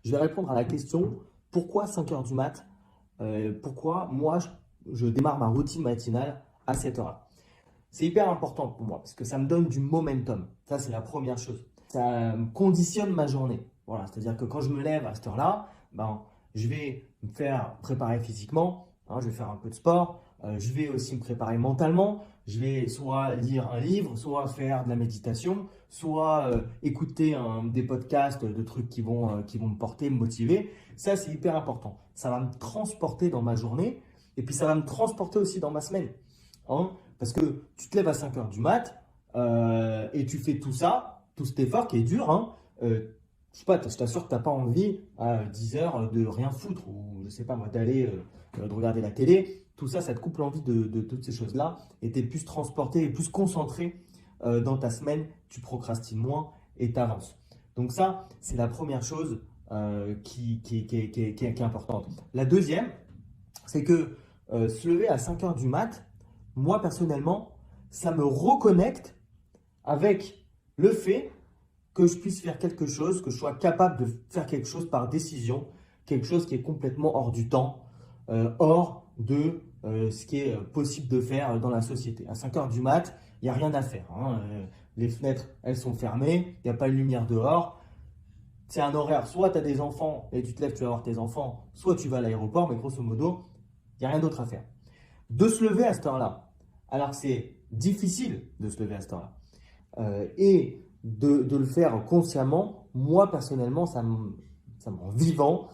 je vais répondre à la question pourquoi 5 heures du mat? Pourquoi moi je démarre ma routine matinale à cette heure-là? C'est hyper important pour moi parce que ça me donne du momentum. Ça, c'est la première chose. Ça me conditionne ma journée. Voilà, c'est-à-dire que quand je me lève à cette heure-là, ben, je vais me faire préparer physiquement, hein, je vais faire un peu de sport, je vais aussi me préparer mentalement, je vais soit lire un livre, soit faire de la méditation, soit écouter des podcasts de trucs qui vont me porter, me motiver. Ça, c'est hyper important. Ça va me transporter dans ma journée et puis ça va me transporter aussi dans ma semaine. Hein. Parce que tu te lèves à 5 heures du mat et tu fais tout ça, tout cet effort qui est dur. Hein, je sais pas, je t'assure que tu n'as pas envie à 10 heures de rien foutre ou je sais pas moi, d'aller de regarder la télé. Tout ça, ça te coupe l'envie de toutes ces choses-là et tu es plus transporté et plus concentré dans ta semaine. Tu procrastines moins et tu avances. Donc ça, c'est la première chose qui est importante. La deuxième, c'est que se lever à 5 heures du mat, moi personnellement, ça me reconnecte avec le fait que je puisse faire quelque chose, que je sois capable de faire quelque chose par décision, quelque chose qui est complètement hors du temps, hors de ce qui est possible de faire dans la société. À 5 heures du mat, il n'y a rien à faire. Hein. Les fenêtres, elles sont fermées, il n'y a pas de lumière dehors. C'est un horaire, soit tu as des enfants et tu te lèves, tu vas voir tes enfants, soit tu vas à l'aéroport, mais grosso modo, il n'y a rien d'autre à faire. De se lever à cette heure-là, alors que c'est difficile de se lever à cette heure-là, et de le faire consciemment, moi personnellement, ça me rend vivant.